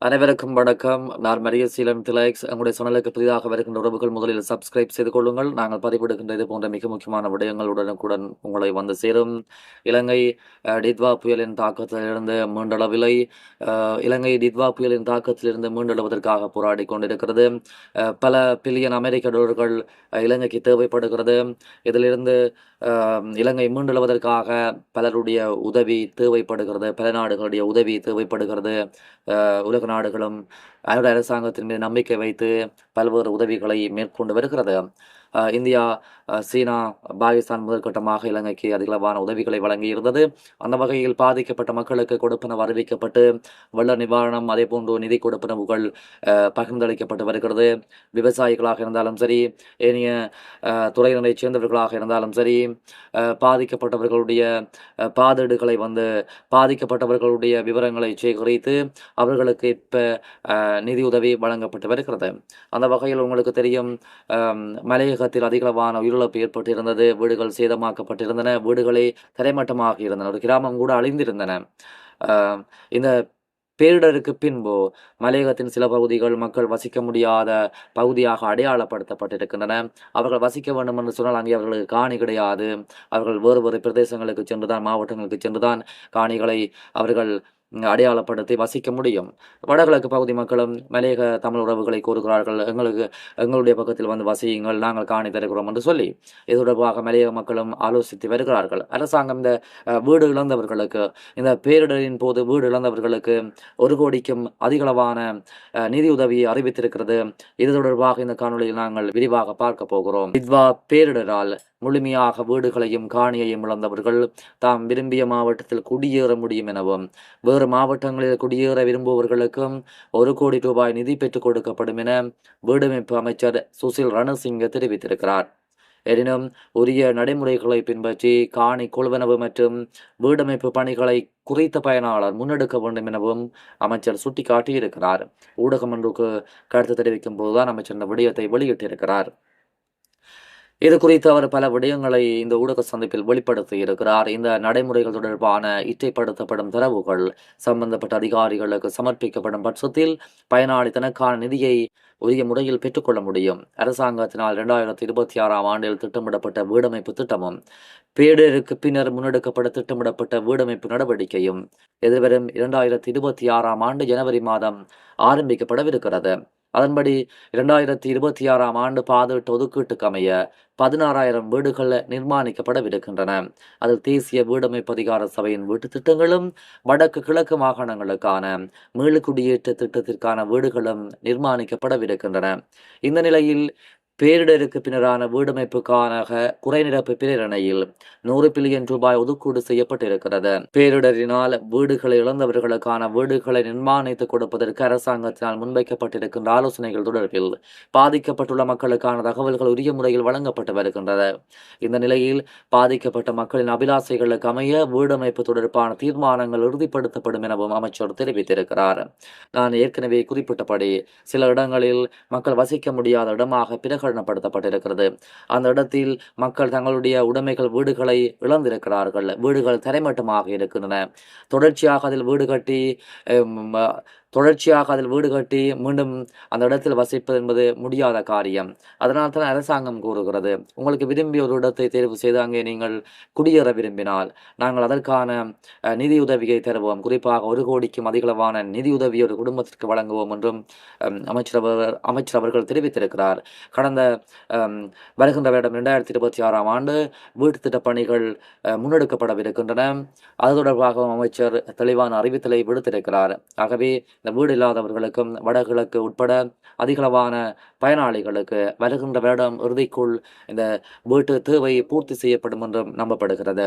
அனைவருக்கும் வணக்கம். நான் மரியசீலன் திலக்ஸ். எங்களுடைய சேனலுக்கு புதிதாக வருகின்ற உறவுகள் முதலில் சப்ஸ்கிரைப் செய்து கொள்ளுங்கள். நாங்கள் பதிவிடுகின்ற இது போன்ற மிக முக்கியமான விடயங்களுடனுக்குடன் உங்களை வந்து சேரும். இலங்கை டித்வா புயலின் தாக்கத்திலிருந்து மீண்டெழவில்லை. இலங்கை டித்வா புயலின் தாக்கத்திலிருந்து மீண்டெழுவதற்காக போராடி கொண்டிருக்கிறது. பல பில்லியன் அமெரிக்க டாலர்கள் இலங்கைக்கு தேவைப்படுகிறது. இதிலிருந்து இலங்கை மீண்டெழுவதற்காக பலருடைய உதவி தேவைப்படுகிறது. பல நாடுகளுடைய உதவி தேவைப்படுகிறது. உலக நாடுகளும் அரசாங்கத்தின் மீது நம்பிக்கை வைத்து பல்வேறு உதவிகளை மேற்கொண்டு வருகிறது. இந்தியா, சீனா, பாகிஸ்தான் முதற்கட்டமாக இலங்கைக்கு அதிகளவான உதவிகளை வழங்கியிருந்தது. அந்த வகையில் பாதிக்கப்பட்ட மக்களுக்கு கொடுப்பனவு அறிவிக்கப்பட்டு வெள்ள நிவாரணம் அதேபோன்று நிதி கொடுப்பனவுகள் பகிர்ந்தளிக்கப்பட்டு வருகிறது. விவசாயிகளாக இருந்தாலும் சரி, ஏனைய துறையினரைச் சேர்ந்தவர்களாக இருந்தாலும் சரி, பாதிக்கப்பட்டவர்களுடைய பாதீடுகளை பாதிக்கப்பட்டவர்களுடைய விவரங்களை சேகரித்து அவர்களுக்கு இப்ப நிதியுதவி வழங்கப்பட்டு வருகிறது. அந்த வகையில் உங்களுக்கு தெரியும், மலையகத்தில் அதிகளவான உயிரிழப்பு ஏற்பட்டிருந்தது. வீடுகள் சேதமாக்கப்பட்டிருந்தன. வீடுகளே தரைமட்டமாக இருந்தன. ஒரு கிராமம் கூட அழிந்திருந்தன. இந்த பேரிடருக்கு பின்பு மலையகத்தின் சில பகுதிகள் மக்கள் வசிக்க முடியாத பகுதியாக அடையாளப்படுத்தப்பட்டிருக்கின்றன. அவர்கள் வசிக்க வேண்டும் என்று சொன்னால் அங்கே அவர்களுக்கு காணி கிடையாது. அவர்கள் வேறு வேறு பிரதேசங்களுக்கு சென்றுதான், மாவட்டங்களுக்கு சென்றுதான் காணிகளை அவர்கள் அடையாளப்படுத்தி வசிக்க முடியும். வடகிழக்கு பகுதி மக்களும் மலையக தமிழ் உறவுகளை கூறுகிறார்கள், எங்களுடைய பக்கத்தில் வந்து வசியுங்கள், நாங்கள் காணி தருகிறோம் என்று சொல்லி. இது தொடர்பாக மலையக மக்களும் ஆலோசித்து வருகிறார்கள். அரசாங்கம் இந்த வீடு இழந்தவர்களுக்கு, இந்த பேரிடரின் போது வீடு இழந்தவர்களுக்கு 1 கோடிக்கும் அதிகளவான நிதியுதவியை அறிவித்திருக்கிறது. இது தொடர்பாக இந்த காணொலியில் நாங்கள் விரிவாக பார்க்க போகிறோம். டித்வா பேரிடரால் முழுமையாக வீடுகளையும் காணியையும் இழந்தவர்கள் தாம் விரும்பிய மாவட்டத்தில் குடியேற முடியும் எனவும், வேறு மாவட்டங்களில் குடியேற விரும்புபவர்களுக்கும் 1 கோடி ரூபாய் நிதி பெற்றுக் கொடுக்கப்படும் என வீடமைப்பு அமைச்சர் சுசில் ரணசிங்க தெரிவித்திருக்கிறார். எனினும் உரிய நடைமுறைகளை பின்பற்றி காணி கொள்வனவு மற்றும் வீடமைப்பு பணிகளை குறித்த பயனாளர் முன்னெடுக்க வேண்டும் எனவும் அமைச்சர் சுட்டிக்காட்டியிருக்கிறார். ஊடகம் ஒன்றுக்கு கருத்து தெரிவிக்கும் போதுதான் அமைச்சர் இந்த விடயத்தை வெளியிட்டிருக்கிறார். இது குறித்து அவர் பல விடயங்களை இந்த ஊடக சந்திப்பில் வெளிப்படுத்தி இருக்கிறார். இந்த நடைமுறைகள் தொடர்பான இற்றைப்படுத்தப்படும் தரவுகள் சம்பந்தப்பட்ட அதிகாரிகளுக்கு சமர்ப்பிக்கப்படும் பட்சத்தில் பயனாளி தனக்கான நிதியை உரிய முறையில் பெற்றுக்கொள்ள முடியும். அரசாங்கத்தினால் 2026ஆம் ஆண்டில் திட்டமிடப்பட்ட வீடமைப்பு திட்டமும் பேரிடருக்கு பின்னர் முன்னெடுக்கப்பட திட்டமிடப்பட்ட வீடமைப்பு நடவடிக்கையும் எதிர்வரும் 2026ஆம் ஆண்டு ஜனவரி மாதம் ஆரம்பிக்கப்படவிருக்கிறது. அதன்படி 2026ஆம் ஆண்டு பாதீட்டு ஒதுக்கீட்டுக்கு அமைய 16,000 வீடுகள் நிர்மாணிக்கப்படவிருக்கின்றன. அதில் தேசிய வீடமைப்பு அதிகார சபையின் வீட்டு திட்டங்களும் வடக்கு கிழக்கு மாகாணங்களுக்கான மீள்குடியேற்ற திட்டத்திற்கான வீடுகளும் நிர்மாணிக்கப்படவிருக்கின்றன. இந்த நிலையில் பேரிடருக்கு பின்னரான வீடமைப்புக்கான குறைநிரப்பு பிரேரணையில் 100 பில்லியன் ரூபாய் ஒதுக்கீடு செய்யப்பட்டிருக்கிறது. பேரிடரினால் வீடுகளை இழந்தவர்களுக்கான வீடுகளை நிர்மாணித்துக் கொடுப்பதற்கு அரசாங்கத்தினால் முன்வைக்கப்பட்டிருக்கின்ற ஆலோசனைகள் தொடர்பில் பாதிக்கப்பட்டுள்ள மக்களுக்கான தகவல்கள் உரிய முறையில் வழங்கப்பட்டு வருகின்றன. இந்த நிலையில் பாதிக்கப்பட்ட மக்களின் அபிலாசைகளுக்கு அமைய வீடமைப்பு தொடர்பான தீர்மானங்கள் உறுதிப்படுத்தப்படும் எனவும் அமைச்சர் தெரிவித்திருக்கிறார். நான் ஏற்கனவே குறிப்பிட்டபடி சில இடங்களில் மக்கள் வசிக்க முடியாத இடமாக பிரகடனப்படுத்தப்பட்டிருக்கிறது. அந்த இடத்தில் மக்கள் தங்களுடைய உடைமைகள், வீடுகளை இழந்திருக்கிறார்கள். வீடுகள் தரைமட்டமாக இருக்கின்றன. தொடர்ச்சியாக அதில் வீடு கட்டி மீண்டும் அந்த இடத்தில் வசிப்பது என்பது முடியாத காரியம். அதனால் தான் அரசாங்கம் கூறுகிறது, உங்களுக்கு விரும்பிய ஒரு இடத்தை தேர்வு செய்து அங்கே நீங்கள் குடியேற விரும்பினால் நாங்கள் அதற்கான நிதியுதவியை தருவோம். குறிப்பாக 1 கோடிக்கும் அதிகளவான நிதியுதவியை ஒரு குடும்பத்திற்கு வழங்குவோம் என்றும் அமைச்சர் அவர்கள் தெரிவித்திருக்கிறார். கடந்த வருகின்ற வருடம் 2026ஆம் ஆண்டு வீட்டு திட்ட பணிகள் முன்னெடுக்கப்படவிருக்கின்றன. அது தொடர்பாக அமைச்சர் தெளிவான அறிவித்தலை விடுத்திருக்கிறார். ஆகவே இந்த வீடு இல்லாதவர்களுக்கும் வடகிழக்கு உட்பட அதிகளவான பயனாளிகளுக்கு வருகின்ற வருடம் இறுதிக்குள் இந்த வீட்டு தேவை பூர்த்தி செய்யப்படும் என்றும் நம்பப்படுகிறது.